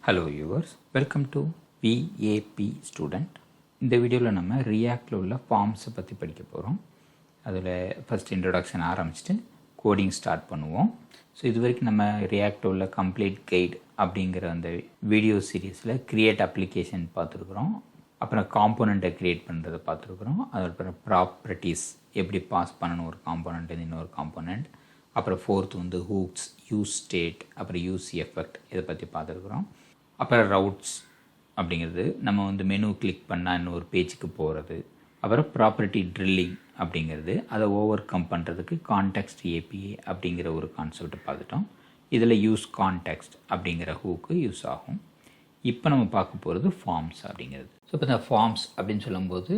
Hello viewers, welcome to VAP student. இந்த வீடியோவில் நம்ம ரியாக்டில் உள்ள ஃபார்ம்ஸை பற்றி படிக்க போகிறோம். அதில் ஃபஸ்ட் இன்ட்ரொடக்ஷன் ஆரம்பிச்சுட்டு கோடிங் ஸ்டார்ட் பண்ணுவோம். ஸோ இது வரைக்கும் நம்ம ரியாக்டில் உள்ள கம்ப்ளீட் கைட் அப்படிங்கிற அந்த வீடியோ சீரீஸில் க்ரியேட் அப்ளிகேஷன் பார்த்துருக்குறோம். அப்புறம் காம்போனண்ட்டை க்ரியேட் பண்ணுறதை பார்த்துருக்குறோம். அதுக்கப்புறம் ப்ராப்பர்ட்டிஸ் எப்படி பாஸ் பண்ணணும் ஒரு காம்போனண்ட் இன்னொரு காம்போனண்ட். அப்புறம் ஃபோர்த் வந்து ஹூக்ஸ், யூஸ் ஸ்டேட், அப்புறம் யூஸ் எஃபெக்ட் இதை பற்றி பார்த்துருக்குறோம். அப்புறம் ரவுட்ஸ் அப்படிங்கிறது நம்ம வந்து மெனு கிளிக் பண்ணால் இன்னொரு பேஜுக்கு போகிறது. அப்புறம் ப்ராப்பர்ட்டி ட்ரில்லிங் அப்படிங்கிறது அதை ஓவர் கம் பண்ணுறதுக்கு கான்டெக்ஸ்ட் ஏபிஐ அப்படிங்கிற ஒரு கான்செப்ட் பார்த்துட்டோம். இதில் யூஸ் கான்டெக்ஸ்ட் அப்படிங்கிற ஹூக்கு யூஸ் ஆகும். இப்போ நம்ம பார்க்க போகிறது ஃபார்ம்ஸ் அப்படிங்கிறது. ஸோ இப்போ இந்த ஃபார்ம்ஸ் அப்படின்னு சொல்லும்போது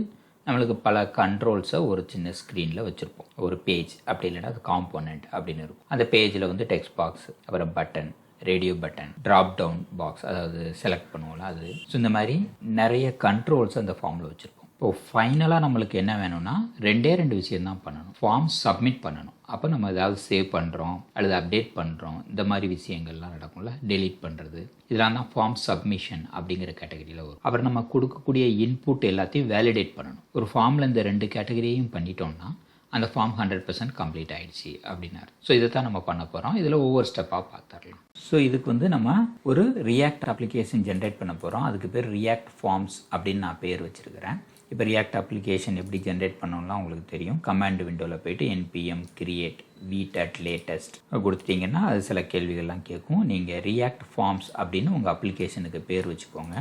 நம்மளுக்கு பல கண்ட்ரோல்ஸை ஒரு சின்ன ஸ்க்ரீனில் வச்சுருப்போம். ஒரு பேஜ் அப்படி இல்லைன்னா அது காம்போனண்ட் அப்படின்னு இருக்கும். அந்த பேஜில் வந்து டெக்ஸ்ட் பாக்ஸ், அப்புறம் button, radio button, drop down box, அதாவது செலக்ட் பண்ணுவோம்ல அது. ஸோ இந்த மாதிரி நிறைய கண்ட்ரோல்ஸ் அந்த ஃபார்மில் வச்சுருப்போம். இப்போது ஃபைனலாக நம்மளுக்கு என்ன வேணும்னா ரெண்டு விஷயம் தான் பண்ணணும். ஃபார்ம் சப்மிட் பண்ணணும். அப்போ நம்ம ஏதாவது சேவ் பண்ணுறோம் அல்லது அப்டேட் பண்ணுறோம், இந்த மாதிரி விஷயங்கள்லாம் நடக்கும்ல, டெலீட் பண்ணுறது, இதெல்லாம் தான் ஃபார்ம் சப்மிஷன் அப்படிங்கிற கேட்டகரியில் வரும். அப்புறம் நம்ம கொடுக்கக்கூடிய இன்புட் எல்லாத்தையும் வேலிடேட் பண்ணணும். ஒரு ஃபார்மில் இந்த ரெண்டு கேட்டகரியையும் பண்ணிட்டோம்னா அந்த ஃபார்ம் 100% கம்ப்ளீட் ஆகிடுச்சு அப்படின்னாரு. ஸோ இதை தான் நம்ம பண்ண போகிறோம். இதில் ஒவ்வொரு ஸ்டெப்பாக பார்த்துடலாம். ஸோ இதுக்கு வந்து நம்ம ஒரு ரியாக்ட் அப்ளிகேஷன் ஜென்ரேட் பண்ண போகிறோம். அதுக்கு பேர் ரியாக்ட் ஃபார்ம்ஸ் அப்படின்னு நான் பேர் வச்சுருக்கிறேன். இப்போ ரியாக்ட் அப்ளிகேஷன் எப்படி ஜென்ரேட் பண்ணணும்லாம் உங்களுக்கு தெரியும். கமாண்ட் விண்டோவில் போய்ட்டு npm create vite latest கொடுத்துட்டிங்கன்னா அது சில கேள்விகள்லாம் கேட்கும். நீங்கள் ரியாக்ட் ஃபார்ம்ஸ் அப்படின்னு உங்கள் அப்ளிகேஷனுக்கு பேர் வச்சுக்கோங்க.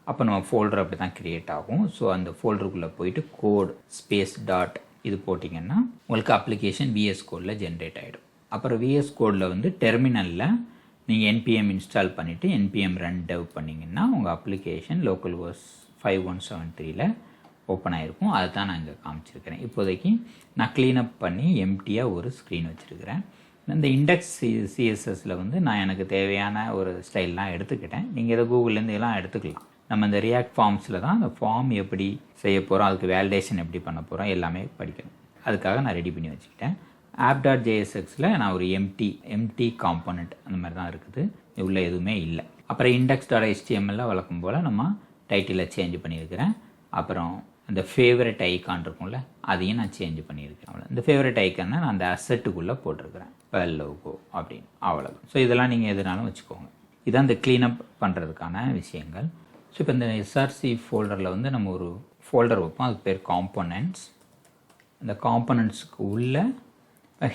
அப்போ நம்ம ஃபோல்டர் அப்படி தான் க்ரியேட் ஆகும். ஸோ அந்த ஃபோல்டருக்குள்ளே போயிட்டு கோட் ஸ்பேஸ் டாட் இது போட்டிங்கன்னா உங்களுக்கு அப்ளிகேஷன் விஎஸ் கோடில் ஜென்ரேட் ஆகிடும். அப்புறம் விஎஸ் கோடில் வந்து டெர்மினலில் நீங்கள் npm இன்ஸ்டால் பண்ணிவிட்டு npm ரன் டெவ் பண்ணிங்கன்னா உங்கள் அப்ளிகேஷன் லோக்கல் ஹோஸ்ட் 5173ல் ஓப்பன் ஆகிருக்கும். அதை தான் நான் இங்கே காமிச்சிருக்கிறேன். இப்போதைக்கு நான் க்ளீனப் பண்ணி எம்டியாக ஒரு ஸ்க்ரீன் வச்சுருக்கிறேன். இந்த இண்டெக்ஸ் சிஎஸ்எஸில் வந்து நான் எனக்கு தேவையான ஒரு ஸ்டைல்லாம் எடுத்துக்கிட்டேன். நீங்கள் இதை கூகுள்லேருந்து எல்லாம் எடுத்துக்கலாம். நம்ம இந்த ரியாக்ட் ஃபார்ம்ஸில் தான் அந்த ஃபார்ம் எப்படி செய்ய போகிறோம், அதுக்கு வேலிடேஷன் எப்படி பண்ண போகிறோம் எல்லாமே படிக்கணும். அதுக்காக நான் ரெடி பண்ணி வச்சுக்கிட்டேன். app.jsxல நான் ஒரு எம்டி காம்போனண்ட் அந்த மாதிரி தான் இருக்குது. உள்ள எதுவுமே இல்லை. அப்புறம் index.html வழக்கம் போல் நம்ம டைட்டிலை சேஞ்ச் பண்ணியிருக்கிறேன். அப்புறம் அந்த ஃபேவரட் ஐக்கான் இருக்கும்ல அதையும் நான் சேஞ்ச் பண்ணியிருக்கேன். இந்த ஃபேவரட் ஐக்கானை நான் அந்த அசெட்டுக்குள்ளே போட்டிருக்கிறேன், பெல் லோகோ அப்படின்னு. அவ்வளோதான். ஸோ இதெல்லாம் நீங்கள் எதுனாலும் வச்சுக்கோங்க. இதான் இந்த க்ளீனப் பண்ணுறதுக்கான விஷயங்கள். ஸோ இப்போ இந்த எஸ்ஆர்சி ஃபோல்டரில் வந்து நம்ம ஒரு ஃபோல்டர் வைப்போம். அதுக்கு பேர் காம்போனன்ட்ஸ். இந்த காம்போனன்ட்ஸுக்கு உள்ள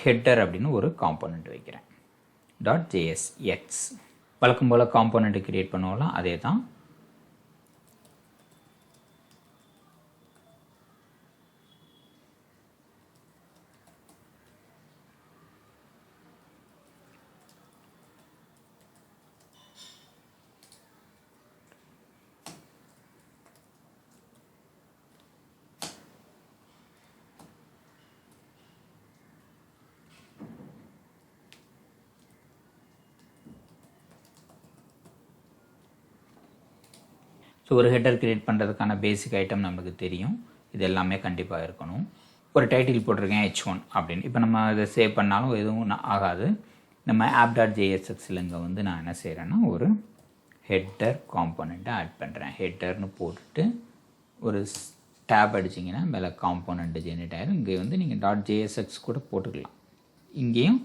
ஹெட்டர் அப்படின்னு ஒரு காம்போனண்ட் வைக்கிறேன். .jsx வழக்கம் போல் காம்போனண்ட்டு க்ரியேட் பண்ணுவோம்லாம் அதே தான். ஸோ ஒரு ஹெட்டர் க்ரியேட் பண்ணுறதுக்கான பேசிக் ஐட்டம் நமக்கு தெரியும். இது எல்லாமே கண்டிப்பாக இருக்கணும். ஒரு டைட்டில் போட்டிருக்கேன் h1 அப்படின்னு. இப்போ நம்ம இதை சேவ் பண்ணாலும் எதுவும் ஆகாது. நம்ம app.jsxல இங்கே வந்து நான் என்ன செய்கிறேன்னா ஒரு ஹெட்டர் காம்போனண்ட்டை ஆட் பண்ணுறேன். ஹெட்டர்னு போட்டுட்டு ஒரு டேப் அடிச்சிங்கன்னா மேலே காம்போனண்ட்டு ஜென்ரேட் ஆகிடும். இங்கே வந்து நீங்கள் .jsx கூட போட்டுக்கலாம். இங்கேயும்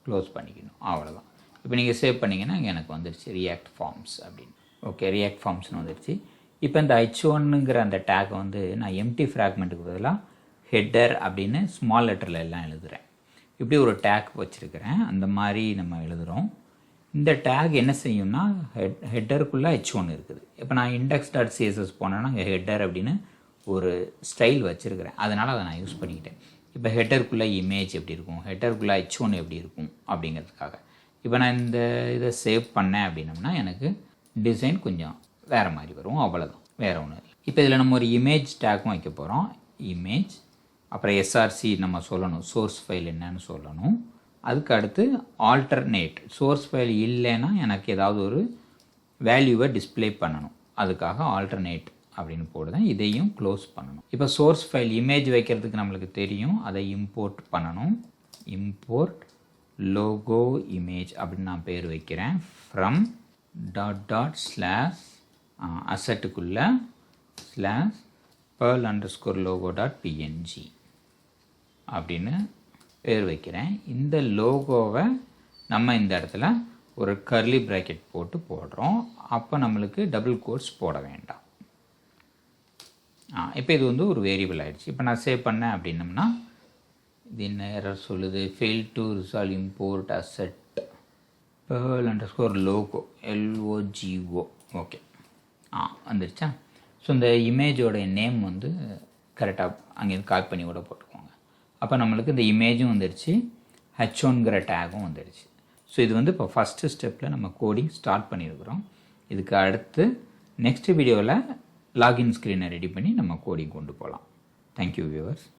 க்ளோஸ் பண்ணிக்கணும். அவ்வளோதான். இப்போ நீங்கள் சேவ் பண்ணிங்கன்னா இங்கே எனக்கு வந்துடுச்சு ரியாக்ட் ஃபார்ம்ஸ் அப்படின்னு. ஓகே, ரியாக்ட் ஃபார்ம்ஸ்னு வந்துடுச்சு. இப்போ இந்த h1ங்கிற அந்த டேக்கை வந்து நான் எம்டி ஃப்ராக்மெண்ட்டுக்கு பதிலாக ஹெட்டர் அப்படின்னு ஸ்மால் லெட்டரில் எல்லாம் எழுதுகிறேன். இப்படி ஒரு டேக் வச்சுருக்கிறேன். அந்த மாதிரி நம்ம எழுதுகிறோம். இந்த டேக் என்ன செய்யும்னா ஹெட்டருக்குள்ளே h1 இருக்குது. இப்போ நான் index.css போனேன்னா இங்கே ஹெட்டர் அப்படின்னு ஒரு ஸ்டைல் வச்சுருக்கிறேன். அதனால் அதை நான் யூஸ் பண்ணிக்கிட்டேன். இப்போ ஹெட்டருக்குள்ளே இமேஜ் எப்படி இருக்கும், ஹெட்டருக்குள்ளே h1 எப்படி இருக்கும் அப்படிங்கிறதுக்காக. இப்போ நான் இந்த இதை சேவ் பண்ணேன் அப்படின்னம்னா எனக்கு டிசைன் கொஞ்சம் வேறு மாதிரி வரும். அவ்வளோதான், வேறு ஒன்றும் இல்லை. இப்போ இதில் நம்ம ஒரு இமேஜ் டேக்கும் வைக்க போகிறோம். இமேஜ், அப்புறம் எஸ்ஆர்சி நம்ம சொல்லணும், சோர்ஸ் ஃபைல் என்னன்னு சொல்லணும். அதுக்கு அடுத்து ஆல்டர்னேட், சோர்ஸ் ஃபைல் இல்லைன்னா எனக்கு ஏதாவது ஒரு வேல்யூவை டிஸ்பிளே பண்ணணும். அதுக்காக ஆல்டர்னேட் அப்படின்னு போடுதேன். இதையும் க்ளோஸ் பண்ணணும். இப்போ சோர்ஸ் ஃபைல் இமேஜ் வைக்கிறதுக்கு நம்மளுக்கு தெரியும். அதை இம்போர்ட் பண்ணணும். இம்போர்ட் லோகோ இமேஜ் அப்படின்னு நான் பேர் வைக்கிறேன். ஃப்ரம் // அசட்டுக்குள்ளே /perl_logo.png அப்படின்னு பேர் வைக்கிறேன். இந்த லோகோவை நம்ம இந்த இடத்துல ஒரு கர்லி ப்ராக்கெட் போட்டு போடுறோம். அப்போ நம்மளுக்கு டபுள் கோட்ஸ் போட வேண்டாம். இப்போ இது வந்து ஒரு வேரியபிள் ஆகிடுச்சு. இப்போ நான் சேவ் பண்ணேன் அப்படின்னம்னா இது என்ன எரர் சொல்லுது, fail to resolve import asset perl_logo LOGO. Okay, வந்துருச்சா? ஸோ இந்த இமேஜோட நேம் வந்து கரெக்டாக அங்கேருந்து காப்பி பண்ணி கூட போட்டுக்கோங்க. அப்போ நம்மளுக்கு இந்த இமேஜும் வந்துடுச்சு, h1ங்கிற டேகும் வந்துடுச்சு. ஸோ இது வந்து இப்போ ஃபஸ்ட்டு ஸ்டெப்பில் நம்ம கோடிங் ஸ்டார்ட் பண்ணியிருக்கிறோம். இதுக்கு அடுத்து நெக்ஸ்ட் வீடியோவில் லாகின் ஸ்க்ரீனை ரெடி பண்ணி நம்ம கோடிங் கொண்டு போகலாம். Thank you viewers.